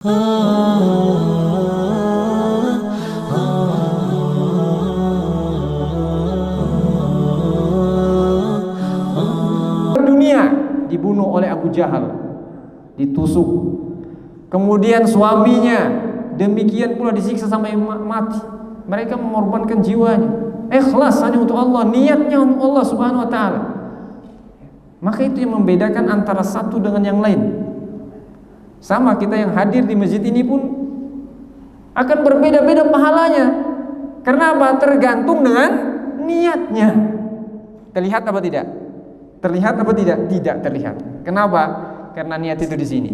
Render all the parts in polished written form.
Dunia dibunuh oleh Abu Jahal, ditusuk. Kemudian suaminya demikian pula disiksa sampai mati. Mereka mengorbankan jiwanya, ikhlas hanya untuk Allah, niatnya untuk Allah Subhanahu wa taala. Maka itu yang membedakan antara satu dengan yang lain. Sama kita yang hadir di masjid ini pun akan berbeda-beda pahalanya. Karena apa? Tergantung dengan niatnya. Terlihat apa tidak? Terlihat apa tidak? Tidak terlihat. Kenapa? Karena niat itu di sini.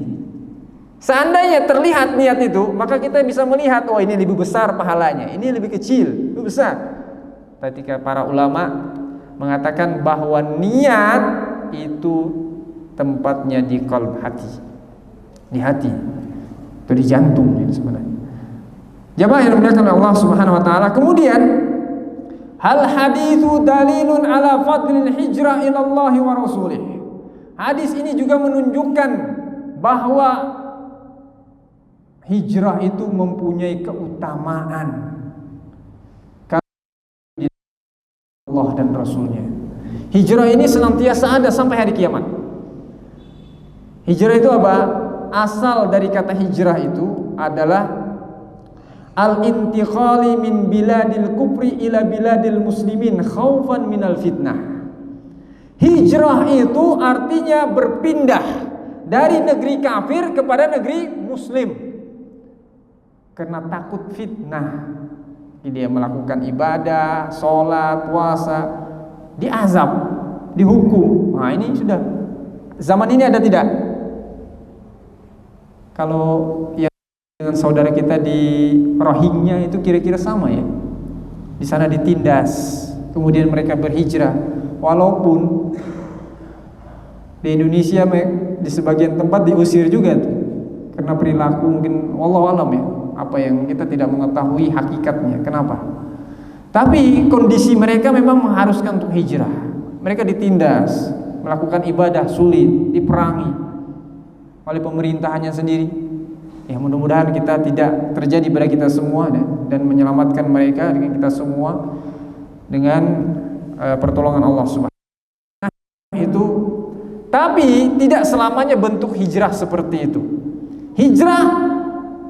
Seandainya terlihat niat itu, maka kita bisa melihat, oh ini lebih besar pahalanya, ini lebih kecil, lebih besar. Ketika para ulama mengatakan bahwa niat itu tempatnya di qalb, hati, di hati, itu di jantung sebenarnya. Jamaah yang dimuliakan Allah Subhanahu wa taala. Kemudian hal haditsu dalilun ala fadlil hijrah ila Allah wa rasulih. Hadis ini juga menunjukkan bahwa hijrah itu mempunyai keutamaan karena Allah dan Rasulnya. Hijrah ini senantiasa ada sampai hari kiamat. Hijrah itu apa? Asal dari kata hijrah itu adalah al-intiqali min biladil kufri ila biladil muslimin khaufan minal fitnah. Hijrah itu artinya berpindah dari negeri kafir kepada negeri muslim karena takut fitnah. Dia melakukan ibadah, sholat, puasa, diazab, dihukum. Nah ini sudah zaman ini ada tidak? Kalau yang dengan saudara kita di Rohingya itu kira-kira sama ya. Di sana ditindas, kemudian mereka berhijrah. Walaupun di Indonesia di sebagian tempat diusir juga tuh, karena perilaku mungkin wallahu alam ya, apa yang kita tidak mengetahui hakikatnya. Kenapa? Tapi kondisi mereka memang mengharuskan untuk hijrah. Mereka ditindas, melakukan ibadah sulit, diperangi oleh pemerintahannya sendiri. Ya mudah-mudahan kita tidak terjadi pada kita semua dan menyelamatkan mereka dengan kita semua dengan pertolongan Allah Subhanahu wa taala. Itu tapi tidak selamanya bentuk hijrah seperti itu. Hijrah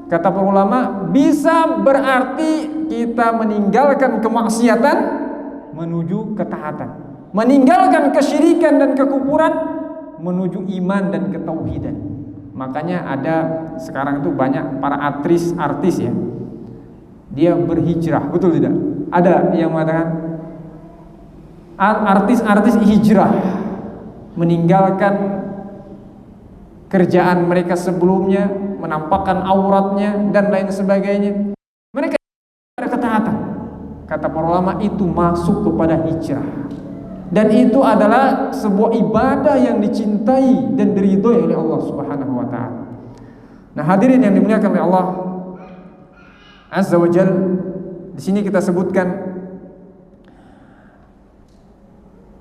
kata para ulama bisa berarti kita meninggalkan kemaksiatan menuju ketaatan, meninggalkan kesyirikan dan kekufuran menuju iman dan ketauhidan. Makanya ada sekarang itu banyak para artis ya, dia berhijrah, betul tidak? Ada yang mengatakan artis hijrah, meninggalkan kerjaan mereka sebelumnya, menampakkan auratnya dan lain sebagainya. Mereka ada ketaatan. Kata para ulama itu masuk kepada hijrah. Dan itu adalah sebuah ibadah yang dicintai dan diridhoi oleh Allah Subhanahu wa taala. Nah, hadirin yang dimuliakan oleh Allah Azza wa Jalla, di sini kita sebutkan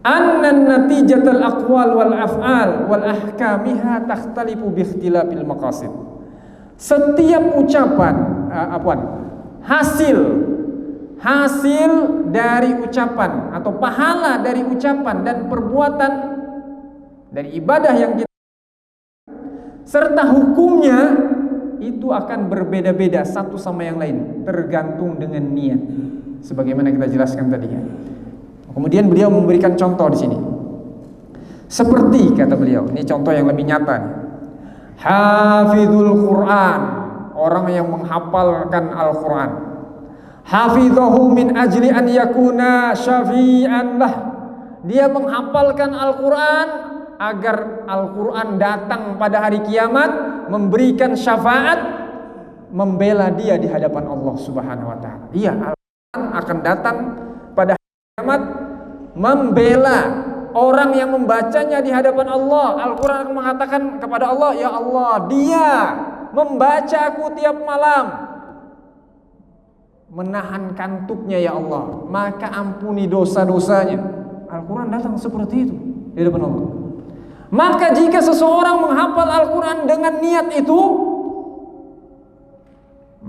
anna natijatal aqwal wal af'al wal ahkamiha takhtalifu bi ikhtilafil maqasid. Setiap ucapan hasil dari ucapan atau pahala dari ucapan dan perbuatan dari ibadah yang kita serta hukumnya itu akan berbeda-beda satu sama yang lain tergantung dengan niat sebagaimana kita jelaskan tadi ya. Kemudian beliau memberikan contoh di sini. Seperti kata beliau, ini contoh yang lebih nyata nih. Hafizul Quran, orang yang menghafalkan Al-Quran. Hafizahu min ajli an yakuna syafi'an lah. Dia menghafalkan Al-Quran agar Al-Quran datang pada hari kiamat memberikan syafaat, membela dia di hadapan Allah Subhanahu wa taala. Iya, Al-Quran akan datang pada hari kiamat membela orang yang membacanya di hadapan Allah. Al-Quran akan mengatakan kepada Allah, ya Allah, dia membaca aku tiap malam, menahan kantuknya ya Allah, maka ampuni dosa-dosanya. Al-Quran datang seperti itu di hadapan Allah. Maka jika seseorang menghafal Al-Quran dengan niat itu,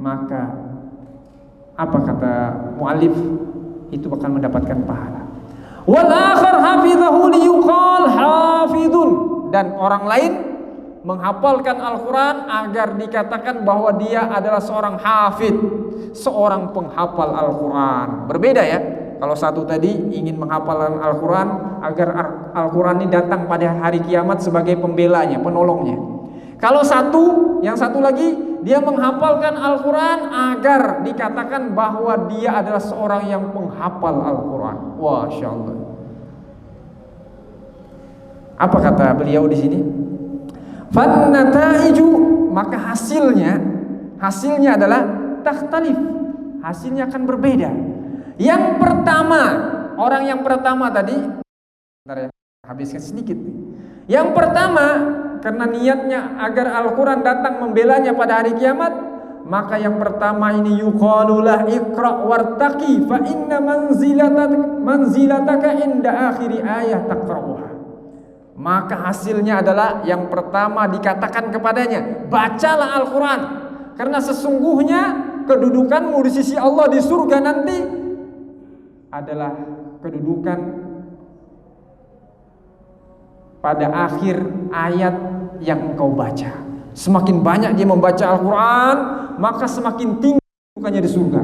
maka apa kata muallif, itu akan mendapatkan pahala. Wal akhar hafizahu liyuqal hafidun, dan orang lain menghafalkan Al-Quran agar dikatakan bahwa dia adalah seorang hafid, seorang penghafal Al-Quran. Berbeda ya, kalau satu tadi ingin menghafalkan Al-Quran agar Al-Quran ini datang pada hari kiamat sebagai pembelanya, penolongnya. Kalau yang satu lagi dia menghafalkan Al-Quran agar dikatakan bahwa dia adalah seorang yang penghafal Al-Quran. Masya Allah. Apa kata beliau di sini? Fannataiju, maka hasilnya adalah takhtalif, hasilnya akan berbeda. Yang pertama, orang yang pertama tadi, bentar ya, habiskan sedikit. Yang pertama, karena niatnya agar Al-Quran datang membelanya pada hari kiamat, maka yang pertama ini yuqalulah iqra wartaqi fa inna manzilataka inda akhiri ayah taqra'uha. Maka hasilnya adalah yang pertama dikatakan kepadanya, bacalah Al-Quran, karena sesungguhnya kedudukanmu di sisi Allah di surga nanti adalah kedudukan pada akhir ayat yang engkau baca. Semakin banyak dia membaca Al-Quran, maka semakin tinggi kedudukannya di surga.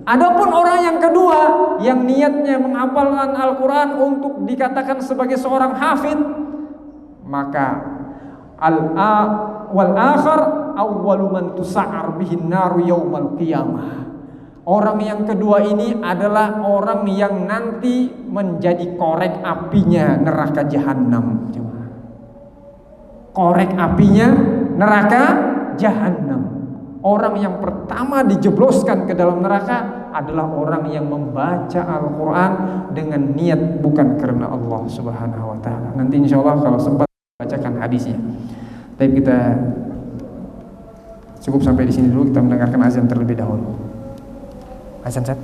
Adapun orang yang kedua yang niatnya menghafalkan Al-Quran untuk dikatakan sebagai seorang hafid, maka wal akhar awwalu man tusa'ar bihin naru yaumal qiyamah. Orang yang kedua ini adalah orang yang nanti menjadi korek apinya neraka jahanam. Korek apinya neraka jahanam. Orang yang pertama dijebloskan ke dalam neraka adalah orang yang membaca Al-Quran dengan niat bukan karena Allah Subhanahu wa ta'ala. Nanti insya Allah kalau sempat bacakan hadisnya. Tapi kita cukup sampai di sini dulu, kita mendengarkan azan terlebih dahulu. Azan, Ustaz.